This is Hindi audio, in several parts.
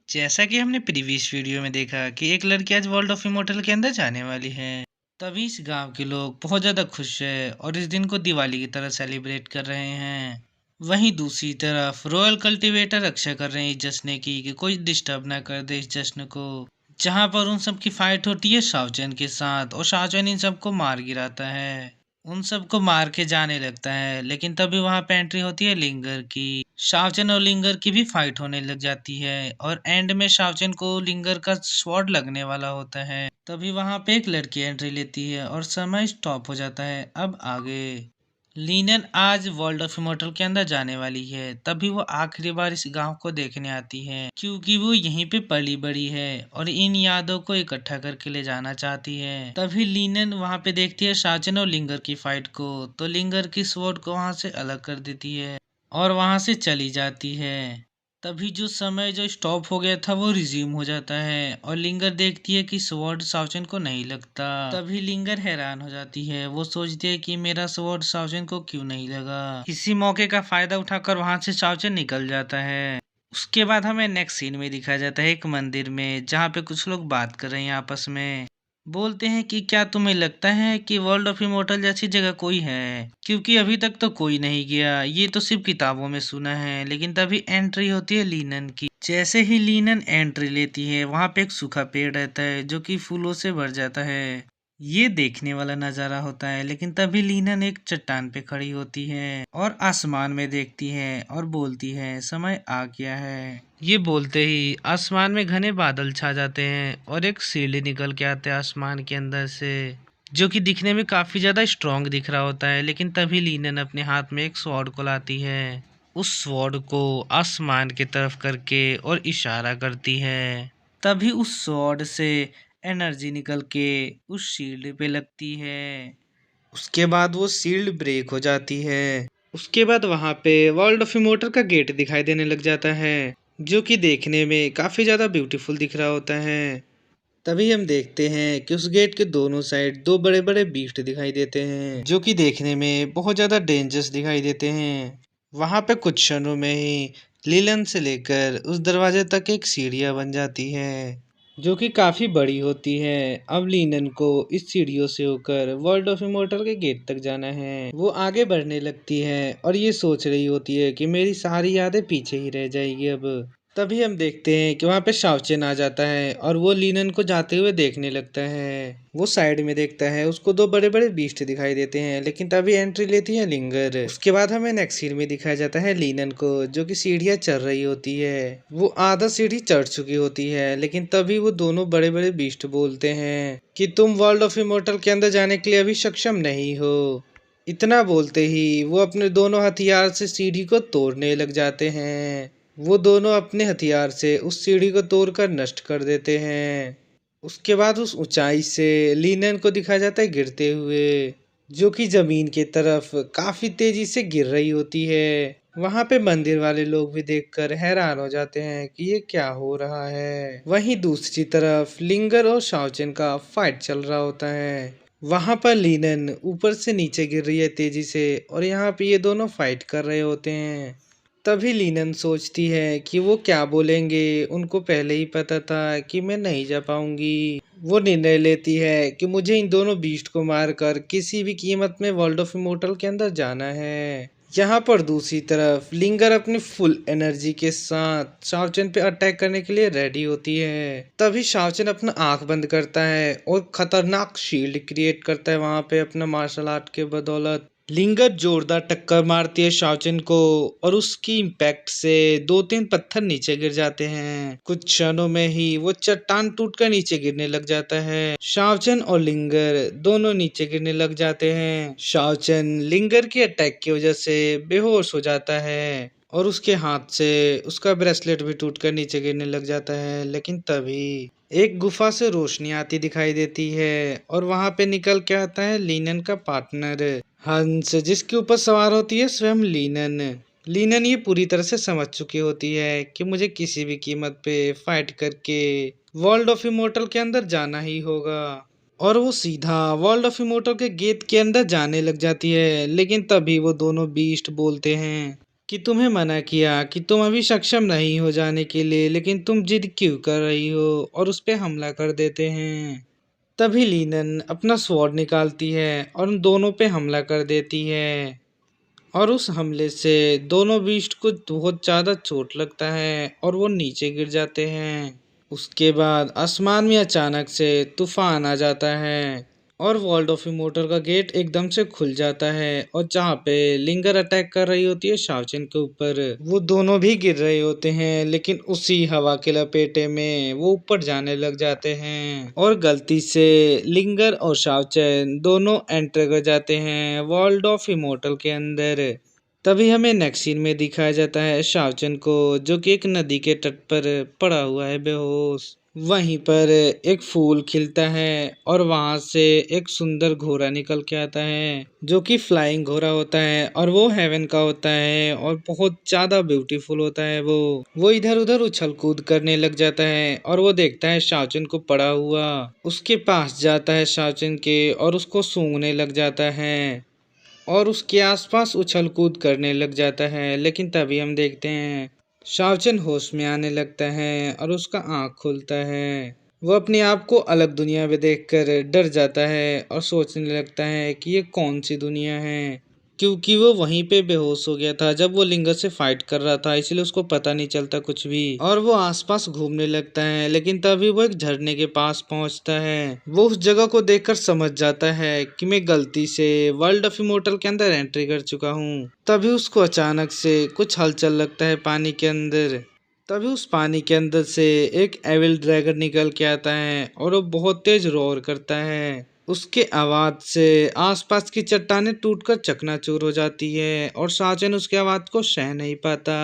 जैसा कि हमने प्रीवियस वीडियो में देखा कि एक लड़की आज वर्ल्ड ऑफ इमोर्टल के अंदर जाने वाली है। तभी इस गांव के लोग बहुत ज़्यादा खुश है और इस दिन को दिवाली की तरह सेलिब्रेट कर रहे हैं। वहीं दूसरी तरफ रॉयल कल्टीवेटर रक्षा कर रहे हैं इस जश्न की कि कोई डिस्टर्ब ना कर दे इस जश्न को। जहां पर उन सब की फाइट होती है शाओचेन के साथ और शाओचेन इन सबको मार गिराता है। उन सबको मार के जाने लगता है, लेकिन तभी वहां पे एंट्री होती है लिंगर की। शाओचेन और लिंगर की भी फाइट होने लग जाती है और एंड में शाओचेन को लिंगर का स्वॉर्ड लगने वाला होता है। तभी वहां पे एक लड़की एंट्री लेती है और समय स्टॉप हो जाता है। अब आगे लीनन आज वर्ल्ड ऑफ इमोर्टल के अंदर जाने वाली है। तभी वो आखिरी बार इस गांव को देखने आती है क्योंकि वो यहीं पे पली बड़ी है और इन यादों को इकट्ठा करके ले जाना चाहती है। तभी लीनन वहां पे देखती है शाओचेन और लिंगर की फाइट को, तो लिंगर की स्वॉर्ड को वहां से अलग कर देती है और वहां से चली जाती है। तभी जो समय जो स्टॉप हो गया था वो रिज्यूम हो जाता है और लिंगर देखती है कि स्वॉर्ड शाओचेन को नहीं लगता। तभी लिंगर हैरान हो जाती है, वो सोचती है कि मेरा स्वॉर्ड शाओचेन को क्यों नहीं लगा। इसी मौके का फायदा उठाकर वहां से शाओचेन निकल जाता है। उसके बाद हमें नेक्स्ट सीन में दिखाया जाता है एक मंदिर में, जहाँ पे कुछ लोग बात कर रहे हैं आपस में। बोलते हैं कि क्या तुम्हें लगता है कि वर्ल्ड ऑफ इमोर्टल जैसी जगह कोई है, क्योंकि अभी तक तो कोई नहीं गया, ये तो सिर्फ किताबों में सुना है। लेकिन तभी एंट्री होती है लीनन की। जैसे ही लीनन एंट्री लेती है वहां पे एक सूखा पेड़ रहता है जो कि फूलों से भर जाता है। ये देखने वाला नजारा होता है, लेकिन तभी लीनन एक चट्टान पे खड़ी होती है और आसमान में देखती है और बोलती है समय आ गया है। ये बोलते ही आसमान में घने बादल छा जाते हैं और एक सीढ़ी निकल के आते हैं आसमान के अंदर से, जो कि दिखने में काफी ज्यादा स्ट्रांग दिख रहा होता है। लेकिन तभी लीनन अपने हाथ में एक स्वॉर्ड को लाती है, उस स्वॉर्ड को आसमान की तरफ करके और इशारा करती है। तभी उस स्वॉर्ड से एनर्जी निकल के उस शील्ड पे लगती है। उसके बाद वो शील्ड ब्रेक हो जाती है। उसके बाद वहां पे वर्ल्ड ऑफ इमोर्टल का गेट दिखाई देने लग जाता है, जो कि देखने में काफी ज्यादा ब्यूटीफुल दिख रहा होता है। तभी हम देखते हैं कि उस गेट के दोनों साइड दो बड़े बड़े बीस्ट दिखाई देते हैं, जो कि देखने में बहुत ज्यादा डेंजरस दिखाई देते हैं। वहां पे कुछ क्षणों में ही लीलन से लेकर उस दरवाजे तक एक सीढ़ियां बन जाती है, जो कि काफी बड़ी होती है। अब लीनन को इस सीढ़ियों से होकर वर्ल्ड ऑफ इमोर्टल के गेट तक जाना है। वो आगे बढ़ने लगती है और ये सोच रही होती है कि मेरी सारी यादें पीछे ही रह जाएगी अब। तभी हम देखते हैं कि वहां पे शाओचेन आ जाता है और वो लीनन को जाते हुए देखने लगता है। वो साइड में देखता है, उसको दो बड़े बड़े बीस्ट दिखाई देते हैं, लेकिन तभी एंट्री लेती है लिंगर। उसके बाद हमें नेक्स्ट सीन में दिखाया जाता है लीनन को, जो कि सीढ़ियां चढ़ रही होती है। वो आधा सीढ़ी चढ़ चुकी होती है, लेकिन तभी वो दोनों बड़े बड़े बीस्ट बोलते हैं कि तुम वर्ल्ड ऑफ इमोर्टल के अंदर जाने के लिए अभी सक्षम नहीं हो। इतना बोलते ही वो अपने दोनों हथियार से सीढ़ी को तोड़ने लग जाते हैं। वो दोनों अपने हथियार से उस सीढ़ी को तोड़कर नष्ट कर देते हैं। उसके बाद उस ऊंचाई से लीनन को दिखाया जाता है गिरते हुए, जो कि जमीन की तरफ काफी तेजी से गिर रही होती है। वहां पे मंदिर वाले लोग भी देखकर हैरान हो जाते हैं कि ये क्या हो रहा है। वहीं दूसरी तरफ लिंगर और शाओचेन का फाइट चल रहा होता है। वहां पर लीनन ऊपर से नीचे गिर रही है तेजी से और यहाँ पे ये दोनों फाइट कर रहे होते हैं। तभी लीनन सोचती है कि वो क्या बोलेंगे, उनको पहले ही पता था कि मैं नहीं जा पाऊंगी। वो निर्णय लेती है कि मुझे इन दोनों बीस्ट को मारकर किसी भी कीमत में वर्ल्ड ऑफ इमोर्टल के अंदर जाना है। यहाँ पर दूसरी तरफ लिंगर अपनी फुल एनर्जी के साथ शाओचेन पे अटैक करने के लिए रेडी होती है। तभी शाओचेन अपना आंख बंद करता है और खतरनाक शील्ड क्रिएट करता है वहां पे अपना मार्शल आर्ट के बदौलत। लिंगर जोरदार टक्कर मारती है शाओचेन को और उसकी इम्पैक्ट से दो तीन पत्थर नीचे गिर जाते हैं। कुछ क्षणों में ही वो चट्टान टूटकर नीचे गिरने लग जाता है। शाओचेन और लिंगर दोनों नीचे गिरने लग जाते हैं। शाओचेन लिंगर की अटैक की वजह से बेहोश हो जाता है और उसके हाथ से उसका ब्रेसलेट भी टूटकर नीचे गिरने लग जाता है। लेकिन तभी एक गुफा से रोशनी आती दिखाई देती है और वहां पे निकल के आता है लीनन का पार्टनर हंस, जिसके ऊपर सवार होती है स्वयं लीनन। लीनन ये पूरी तरह से समझ चुकी होती है कि मुझे किसी भी कीमत पे फाइट करके वर्ल्ड ऑफ इमोर्टल के अंदर जाना ही होगा और वो सीधा वर्ल्ड ऑफ इमोर्टल के गेट के अंदर जाने लग जाती है। लेकिन तभी वो दोनों बीस्ट बोलते हैं कि तुम्हें मना किया कि तुम अभी सक्षम नहीं हो जाने के लिए, लेकिन तुम जिद क्यों कर रही हो और उस पे हमला कर देते हैं। तभी लीनन अपना स्वॉर्ड निकालती है और उन दोनों पे हमला कर देती है और उस हमले से दोनों बीस्ट को बहुत ज़्यादा चोट लगता है और वो नीचे गिर जाते हैं। उसके बाद आसमान में अचानक से तूफान आ जाता है और वर्ल्ड ऑफ इमोर्टल का गेट एकदम से खुल जाता है और जहाँ पे लिंगर अटैक कर रही होती है शाओचेन के ऊपर, वो दोनों भी गिर रहे होते हैं, लेकिन उसी हवा के लपेटे में वो ऊपर जाने लग जाते हैं और गलती से लिंगर और शाओचेन दोनों एंटर कर जाते हैं वर्ल्ड ऑफ इमोर्टल के अंदर। तभी हमें नेक्स्ट सीन में दिखाया जाता है शाओचन को, जो कि एक नदी के तट पर पड़ा हुआ है बेहोश। वहीं पर एक फूल खिलता है और वहां से एक सुंदर घोड़ा निकल के आता है, जो कि फ्लाइंग घोड़ा होता है और वो हेवन का होता है और बहुत ज्यादा ब्यूटीफुल होता है। वो इधर उधर उछल कूद करने लग जाता है और वो देखता है शाओचन को पड़ा हुआ, उसके पास जाता है शाओचन के और उसको सूंघने लग जाता है और उसके आसपास उछल कूद करने लग जाता है। लेकिन तभी हम देखते हैं शाओचन होश में आने लगता है और उसका आँख खुलता है। वो अपने आप को अलग दुनिया में देखकर डर जाता है और सोचने लगता है कि ये कौन सी दुनिया है, क्योंकि वो वहीं पे बेहोश हो गया था जब वो लिंगर से फाइट कर रहा था, इसलिए उसको पता नहीं चलता कुछ भी और वो आसपास घूमने लगता है। लेकिन तभी वो एक झरने के पास पहुंचता है। वो उस जगह को देखकर समझ जाता है कि मैं गलती से वर्ल्ड ऑफ इमोर्टल के अंदर एंट्री कर चुका हूँ। तभी उसको अचानक से कुछ हलचल लगता है पानी के अंदर। तभी उस पानी के अंदर से एक एविल ड्रैगन निकल के आता है और वो बहुत तेज रोर करता है। उसके आवाज से आसपास की चट्टानें टूटकर चकनाचूर हो जाती है और साजन उसकी आवाज को सह नहीं पाता।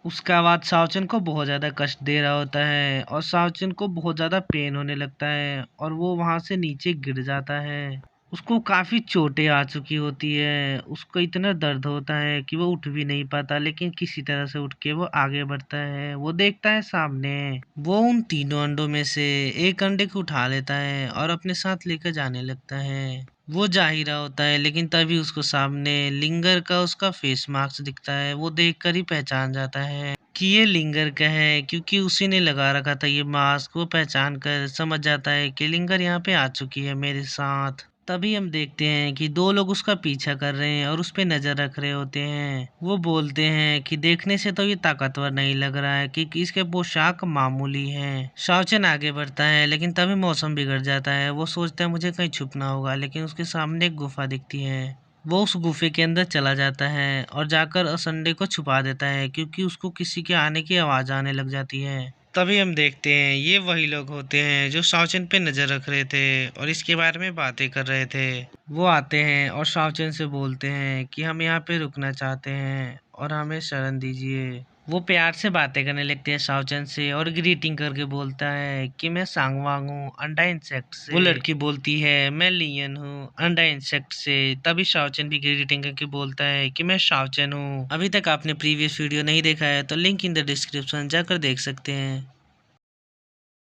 उसका आवाज सावचन को बहुत ज्यादा कष्ट दे रहा होता है और सावचन को बहुत ज्यादा पेन होने लगता है और वो वहां से नीचे गिर जाता है। उसको काफी चोटें आ चुकी होती है, उसको इतना दर्द होता है कि वो उठ भी नहीं पाता, लेकिन किसी तरह से उठ के वो आगे बढ़ता है। वो देखता है सामने, वो उन तीनों अंडों में से एक अंडे को उठा लेता है और अपने साथ लेकर जाने लगता है। वो जा ही रहा होता है, लेकिन तभी उसको सामने लिंगर का उसका फेस मास्क दिखता है। वो देखकर ही पहचान जाता है कि ये लिंगर का है, क्योंकि उसी ने लगा रखा था ये मास्क। वो पहचान कर समझ जाता है कि लिंगर यहाँ पे आ चुकी है मेरे साथ। तभी हम देखते हैं कि दो लोग उसका पीछा कर रहे हैं और उस पे नजर रख रहे होते हैं। वो बोलते हैं कि देखने से तो ये ताकतवर नहीं लग रहा है, कि इसके पोशाक मामूली हैं। शाओचन आगे बढ़ता है, लेकिन तभी मौसम बिगड़ जाता है। वो सोचता है मुझे कहीं छुपना होगा, लेकिन उसके सामने एक गुफा दिखती है। वो उस गुफे के अंदर चला जाता है और जाकर असंडे को छुपा देता है, क्योंकि उसको किसी के आने की आवाज आने लग जाती है। तभी हम देखते हैं ये वही लोग होते हैं जो शाओचन पे नजर रख रहे थे और इसके बारे में बातें कर रहे थे। वो आते हैं और शाओचन से बोलते हैं कि हम यहाँ पे रुकना चाहते हैं और हमें शरण दीजिए। वो प्यार से बातें करने लगते हैं शाओचन से और ग्रीटिंग करके बोलता है कि मैं सांगवांग हूँ, अंडा इंसेक्ट से। वो लड़की बोलती है मैं लियन हूँ, अंडा इंसेक्ट से। तभी शाओचन भी ग्रीटिंग करके बोलता है कि मैं शाओचन हूँ। अभी तक आपने प्रीवियस वीडियो नहीं देखा है तो लिंक इन द डिस्क्रिप्शन जाकर देख सकते हैं।